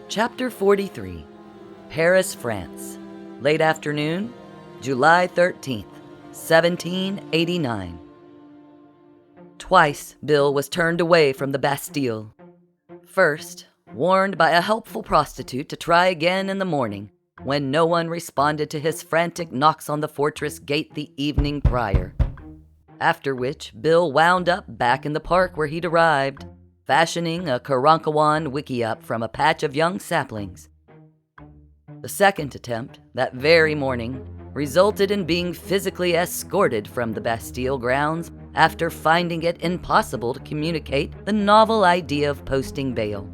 Chapter 43, Paris, France. Late afternoon, July 13th, 1789. Twice Bill was turned away from the Bastille. First, warned by a helpful prostitute to try again in the morning, when no one responded to his frantic knocks on the fortress gate the evening prior. After which, Bill wound up back in the park where he'd arrived, fashioning a Karankawan wickiup from a patch of young saplings. The second attempt, that very morning, resulted in being physically escorted from the Bastille grounds after finding it impossible to communicate the novel idea of posting bail.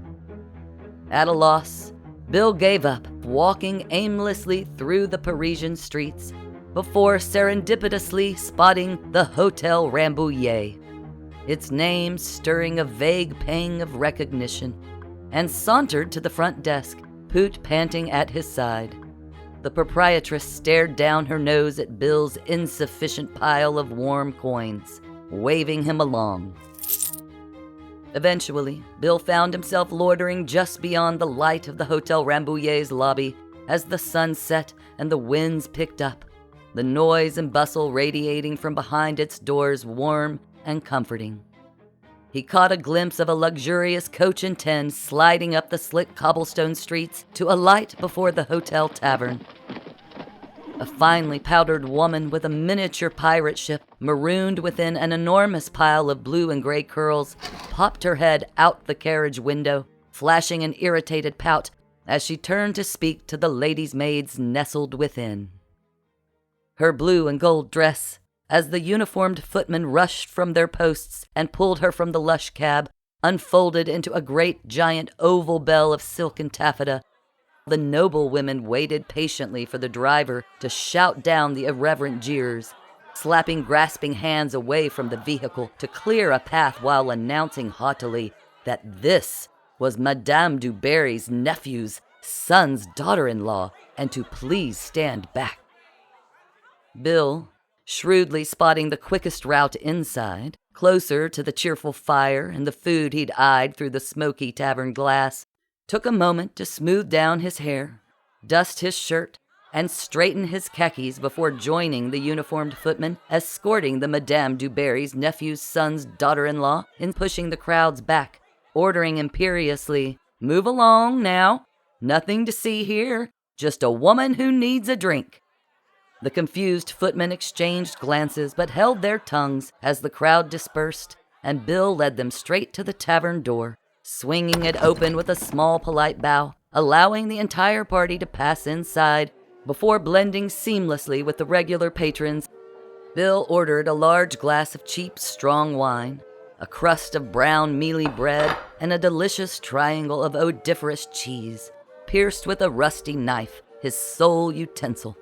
At a loss, Bill gave up walking aimlessly through the Parisian streets before serendipitously spotting the Hotel Rambouillet, its name stirring a vague pang of recognition, and sauntered to the front desk, Poot panting at his side. The proprietress stared down her nose at Bill's insufficient pile of warm coins, waving him along. Eventually, Bill found himself loitering just beyond the light of the Hotel Rambouillet's lobby as the sun set and the winds picked up, the noise and bustle radiating from behind its doors warm and comforting. He caught a glimpse of a luxurious coach and ten sliding up the slick cobblestone streets to alight before the hotel tavern. A finely powdered woman with a miniature pirate ship marooned within an enormous pile of blue and gray curls popped her head out the carriage window, flashing an irritated pout as she turned to speak to the ladies' maids nestled within. Her blue and gold dress, as the uniformed footmen rushed from their posts and pulled her from the lush cab, unfolded into a great giant oval bell of silk and taffeta. The noble women waited patiently for the driver to shout down the irreverent jeers, slapping grasping hands away from the vehicle to clear a path while announcing haughtily that this was Madame du Barry's nephew's son's daughter-in-law, and to please stand back. Bill, shrewdly spotting the quickest route inside, closer to the cheerful fire and the food he'd eyed through the smoky tavern glass, took a moment to smooth down his hair, dust his shirt, and straighten his khakis before joining the uniformed footman escorting the Madame du Barry's nephew's son's daughter-in-law in pushing the crowds back, ordering imperiously, "Move along now. Nothing to see here. Just a woman who needs a drink." The confused footmen exchanged glances but held their tongues as the crowd dispersed, and Bill led them straight to the tavern door, swinging it open with a small polite bow, allowing the entire party to pass inside before blending seamlessly with the regular patrons. Bill ordered a large glass of cheap, strong wine, a crust of brown, mealy bread, and a delicious triangle of odoriferous cheese, pierced with a rusty knife, his sole utensil.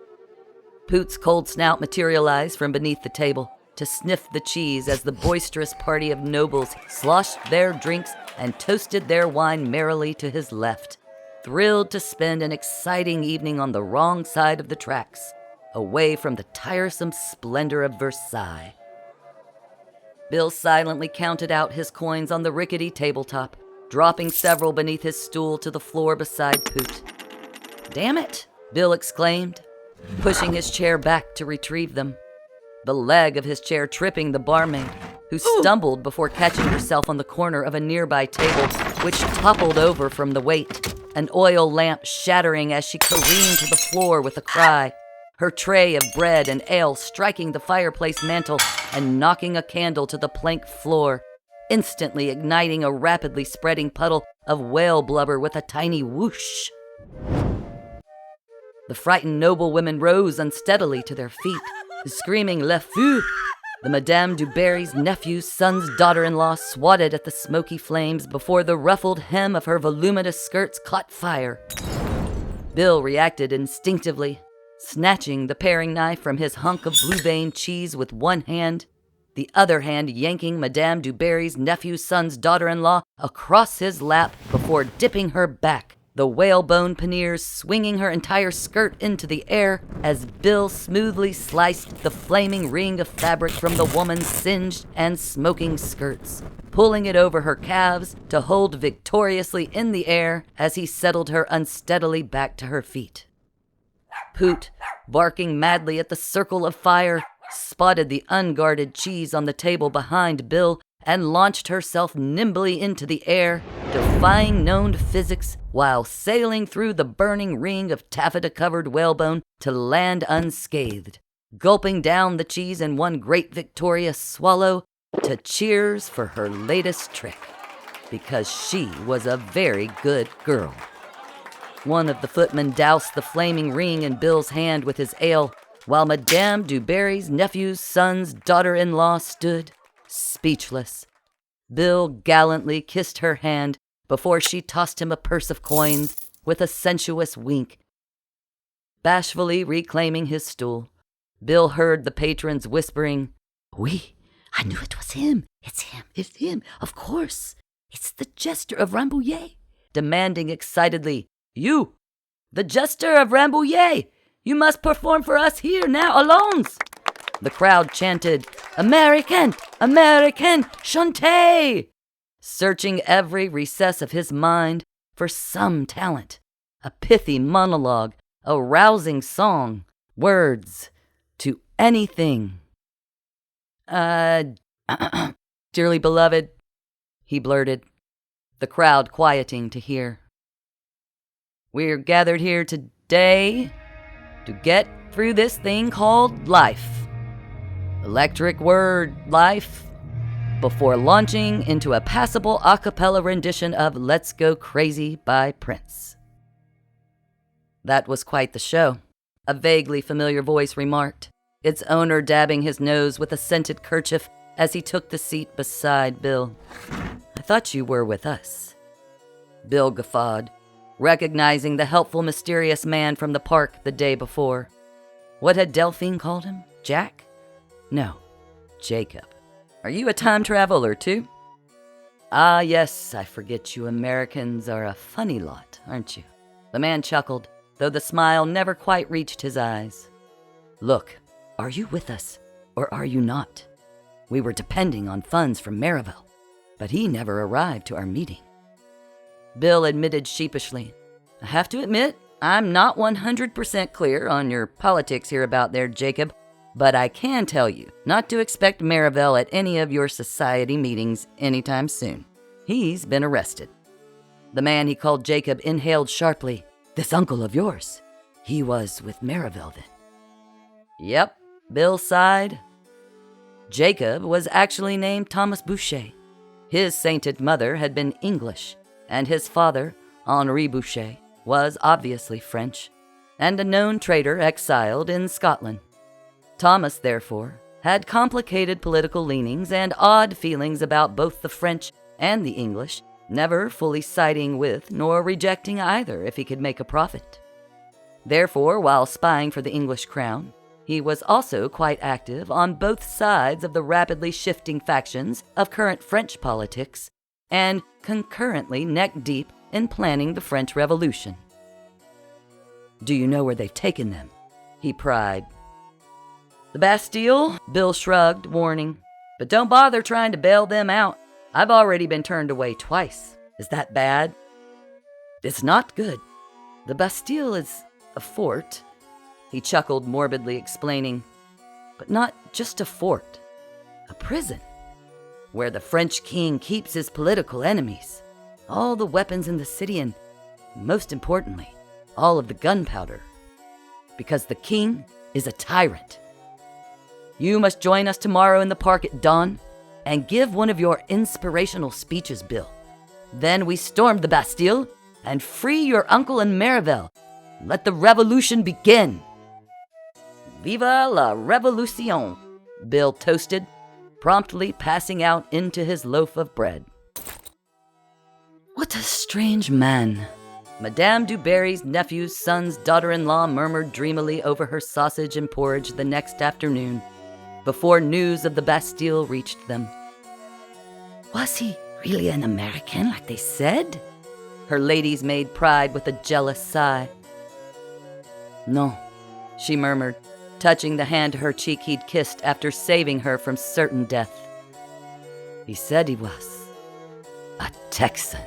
Poot's cold snout materialized from beneath the table to sniff the cheese as the boisterous party of nobles sloshed their drinks and toasted their wine merrily to his left, thrilled to spend an exciting evening on the wrong side of the tracks, away from the tiresome splendor of Versailles. Bill silently counted out his coins on the rickety tabletop, dropping several beneath his stool to the floor beside Poot. "Damn it!" Bill exclaimed, pushing his chair back to retrieve them, the leg of his chair tripping the barmaid, who stumbled before catching herself on the corner of a nearby table, which toppled over from the weight, an oil lamp shattering as she careened to the floor with a cry, her tray of bread and ale striking the fireplace mantel and knocking a candle to the plank floor, instantly igniting a rapidly spreading puddle of whale blubber with a tiny whoosh. The frightened noblewomen rose unsteadily to their feet, screaming "Le feu!" The Madame du Barry's nephew's son's daughter-in-law swatted at the smoky flames before the ruffled hem of her voluminous skirts caught fire. Bill reacted instinctively, snatching the paring knife from his hunk of blue-veined cheese with one hand, the other hand yanking Madame du Barry's nephew's son's daughter-in-law across his lap before dipping her back, the whalebone panniers swinging her entire skirt into the air as Bill smoothly sliced the flaming ring of fabric from the woman's singed and smoking skirts, pulling it over her calves to hold victoriously in the air as he settled her unsteadily back to her feet. Poot, barking madly at the circle of fire, spotted the unguarded cheese on the table behind Bill and launched herself nimbly into the air, defying known physics while sailing through the burning ring of taffeta-covered whalebone to land unscathed, gulping down the cheese in one great victorious swallow to cheers for her latest trick, because she was a very good girl. One of the footmen doused the flaming ring in Bill's hand with his ale, while Madame du Barry's nephew's son's daughter-in-law stood, speechless. Bill gallantly kissed her hand before she tossed him a purse of coins with a sensuous wink. Bashfully reclaiming his stool, Bill heard the patrons whispering, "Oui, I knew it was him. It's him, of course. It's the jester of Rambouillet," demanding excitedly, "You, the jester of Rambouillet, you must perform for us here now, alons." The crowd chanted, "American! American! Chantez!" searching every recess of his mind for some talent, a pithy monologue, a rousing song, words to anything. Dearly beloved," he blurted, the crowd quieting to hear. "We're gathered here today to get through this thing called life. Electric word, life, before launching into a passable a cappella rendition of Let's Go Crazy by Prince." That was quite the show, a vaguely familiar voice remarked, its owner dabbing his nose with a scented kerchief as he took the seat beside Bill. "I thought you were with us." Bill guffawed, recognizing the helpful, mysterious man from the park the day before. What had Delphine called him? Jack? No, Jacob. "Are you a time traveler, too?" "Ah, yes, I forget you Americans are a funny lot, aren't you?" The man chuckled, though the smile never quite reached his eyes. "Look, are you with us, or are you not? We were depending on funds from Marivelle, but he never arrived to our meeting." Bill admitted sheepishly, "I have to admit, I'm not 100% clear on your politics here about there, Jacob, but I can tell you not to expect Marivelle at any of your society meetings anytime soon. He's been arrested." The man he called Jacob inhaled sharply. "This uncle of yours, he was with Marivelle then?" "Yep," Bill sighed. Jacob was actually named Thomas Boucher. His sainted mother had been English, and his father, Henri Boucher, was obviously French, and a known trader exiled in Scotland. Thomas, therefore, had complicated political leanings and odd feelings about both the French and the English, never fully siding with nor rejecting either if he could make a profit. Therefore, while spying for the English crown, he was also quite active on both sides of the rapidly shifting factions of current French politics, and concurrently neck-deep in planning the French Revolution. "Do you know where they've taken them?" he pried. "The Bastille?" Bill shrugged, warning. "But don't bother trying to bail them out. I've already been turned away twice. Is that bad?" "It's not good. The Bastille is a fort," he chuckled morbidly, explaining. "But not just a fort. A prison, where the French king keeps his political enemies, all the weapons in the city, and, most importantly, all of the gunpowder. Because the king is a tyrant. You must join us tomorrow in the park at dawn and give one of your inspirational speeches, Bill. Then we storm the Bastille and free your uncle and Marivelle. Let the revolution begin." "Viva la Revolution," Bill toasted, promptly passing out into his loaf of bread. "What a strange man," Madame du Barry's nephew's son's daughter-in-law murmured dreamily over her sausage and porridge the next afternoon, before news of the Bastille reached them. "Was he really an American like they said? her lady's maid pride with a jealous sigh. No, she murmured, touching the hand to her cheek he'd kissed after saving her from certain death. He said he was a Texan.